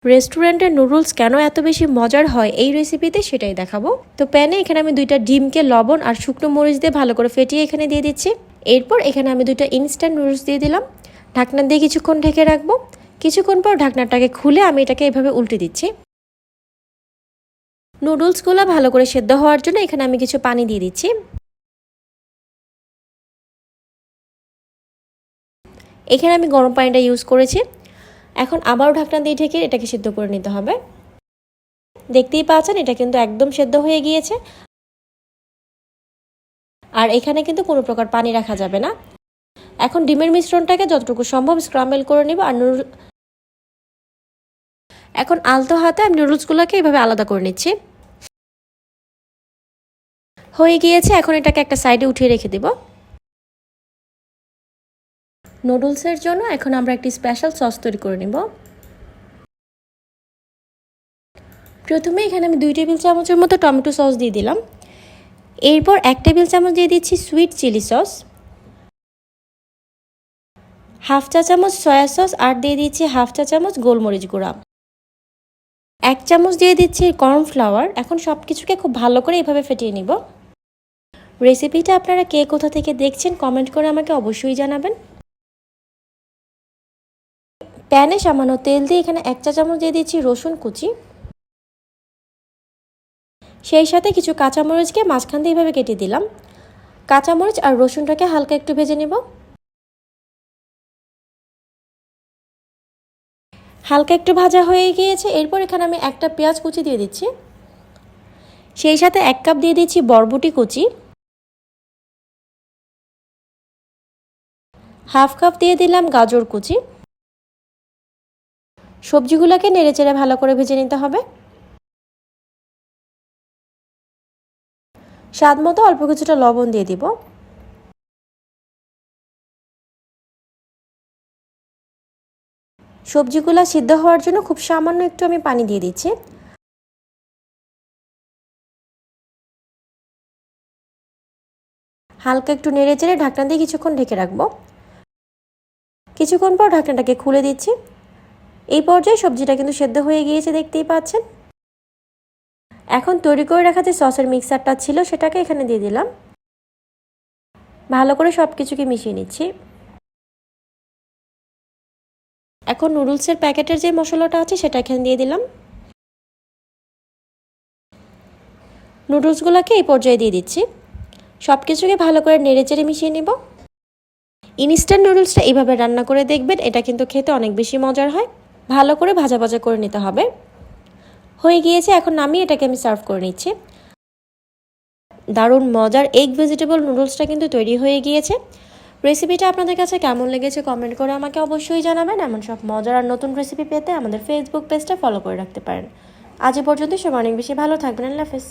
রেস্টুরেন্টের নুডলস কেন এত বেশি মজার হয় এই রেসিপিতে সেটাই দেখাবো। তো প্যানে এখানে আমি 2টা ডিমকে লবণ আর শুকনো মরিচ দিয়ে ভালো করে ফেটিয়ে এখানে দিয়ে দিচ্ছি। এরপর এখানে আমি 2টা ইনস্ট্যান্ট নুডলস দিয়ে দিলাম। ঢাকনা দিয়ে কিছুক্ষণ ঢেকে রাখবো। কিছুক্ষণ পর ঢাকনাটাকে খুলে আমি এটাকে এভাবে উল্টে দিচ্ছি। নুডলসগুলো ভালো করে সেদ্ধ হওয়ার জন্য এখানে আমি কিছু পানি দিয়ে দিচ্ছি। এখানে আমি গরম পানিটা ইউজ করেছি। এখন আবারও ঢাকনা দিয়ে ঢেকে এটাকে সিদ্ধ করে নিতে হবে। দেখতেই পাচ্ছেন এটা কিন্তু একদম সেদ্ধ হয়ে গিয়েছে। আর এখানে কিন্তু কোনো প্রকার পানি রাখা যাবে না। এখন ডিমের মিশ্রণটাকে যতটুকু সম্ভব স্ক্রাম্বল করে নিব। আর এখন আলতো হাতে আমি নুডলসগুলোকে এইভাবে আলাদা করে নিচ্ছি। হয়ে গিয়েছে, এখন এটাকে একটা সাইডে উঠিয়ে রেখে দেব। নুডলসের জন্য এখন আমরা একটি স্পেশাল সস তৈরি করে নিব। প্রথমে এখানে আমি 2 টেবিল চামচের মতো টমেটো সস দিয়ে দিলাম। এরপর 1 টেবিল চামচ দিয়ে দিচ্ছি সুইট চিলি সস, হাফ চা চামচ সয়া সস আর দিয়ে দিচ্ছি হাফ চা চামচ গোলমরিচ গুঁড়া, 1 চামচ দিয়ে দিচ্ছি কর্নফ্লাওয়ার। এখন সব কিছুকে খুব ভালো করে এভাবে ফেটিয়ে নিব। রেসিপিটা আপনারা কে কোথা থেকে দেখছেন কমেন্ট করে আমাকে অবশ্যই জানাবেন। প্যানে সামান্য তেল দিয়ে এখানে 1 চা চামচ দিয়ে দিচ্ছি রসুন কুচি, সেই সাথে কিছু কাঁচামরিচকে মাঝখান দিয়ে এভাবে কেটে দিলাম। কাঁচামরিচ আর রসুনটাকে হালকা একটু ভেজে নেব। হালকা একটু ভাজা হয়ে গিয়েছে। এরপর এখানে আমি একটা পেঁয়াজ কুচি দিয়ে দিচ্ছি, সেই সাথে 1 কাপ দিয়ে দিচ্ছি বরবটি কুচি, হাফ কাপ দিয়ে দিলাম গাজর কুচি। সবজিগুলোকে নেড়েচেড়ে ভালো করে ভেজে নিতে হবে। স্বাদ মতো অল্প কিছুটা লবণ দিয়ে দিব। সবজিগুলো সিদ্ধ হওয়ার জন্য খুব সামান্য একটু আমি পানি দিয়ে দিচ্ছি। হালকা একটু নেড়েচেড়ে ঢাকনা দিয়ে কিছুক্ষণ ঢেকে রাখবো। কিছুক্ষণ পর ঢাকনাটাকে খুলে দিচ্ছি। এই পর্যায়ে সবজিটা কিন্তু সেদ্ধ হয়ে গিয়েছে, দেখতেই পাচ্ছেন। এখন তৈরি করে রাখা যে সসের মিক্সারটা ছিল সেটাকে এখানে দিয়ে দিলাম। ভালো করে সব কিছুকে মিশিয়ে নিচ্ছি। এখন নুডলসের প্যাকেটের যে মশলাটা আছে সেটা এখানে দিয়ে দিলাম। নুডলসগুলোকে এই পর্যায়ে দিয়ে দিচ্ছি। সব কিছুকে ভালো করে নেড়েচেড়ে মিশিয়ে নেব। ইনস্ট্যান্ট নুডলসটা এইভাবে রান্না করে দেখবেন, এটা কিন্তু খেতে অনেক বেশি মজার হয়। ভালো করে ভাজা ভাজা করে নিতে হবে। হয়ে গিয়েছে, এখন নামিয়ে এটাকে আমি সার্ভ করে নিচ্ছি। দারুণ মজার এগ ভেজিটেবল নুডলসটা কিন্তু তৈরি হয়ে গিয়েছে। রেসিপিটা আপনাদের কাছে কেমন লেগেছে কমেন্ট করে আমাকে অবশ্যই জানাবেন। এমন সব মজার আর নতুন রেসিপি পেতে আমাদের ফেসবুক পেজটা ফলো করে রাখতে পারেন। আজ এ পর্যন্ত সবাই অনেক বেশি ভালো থাকবেন। আল্লাহ হাফেজ।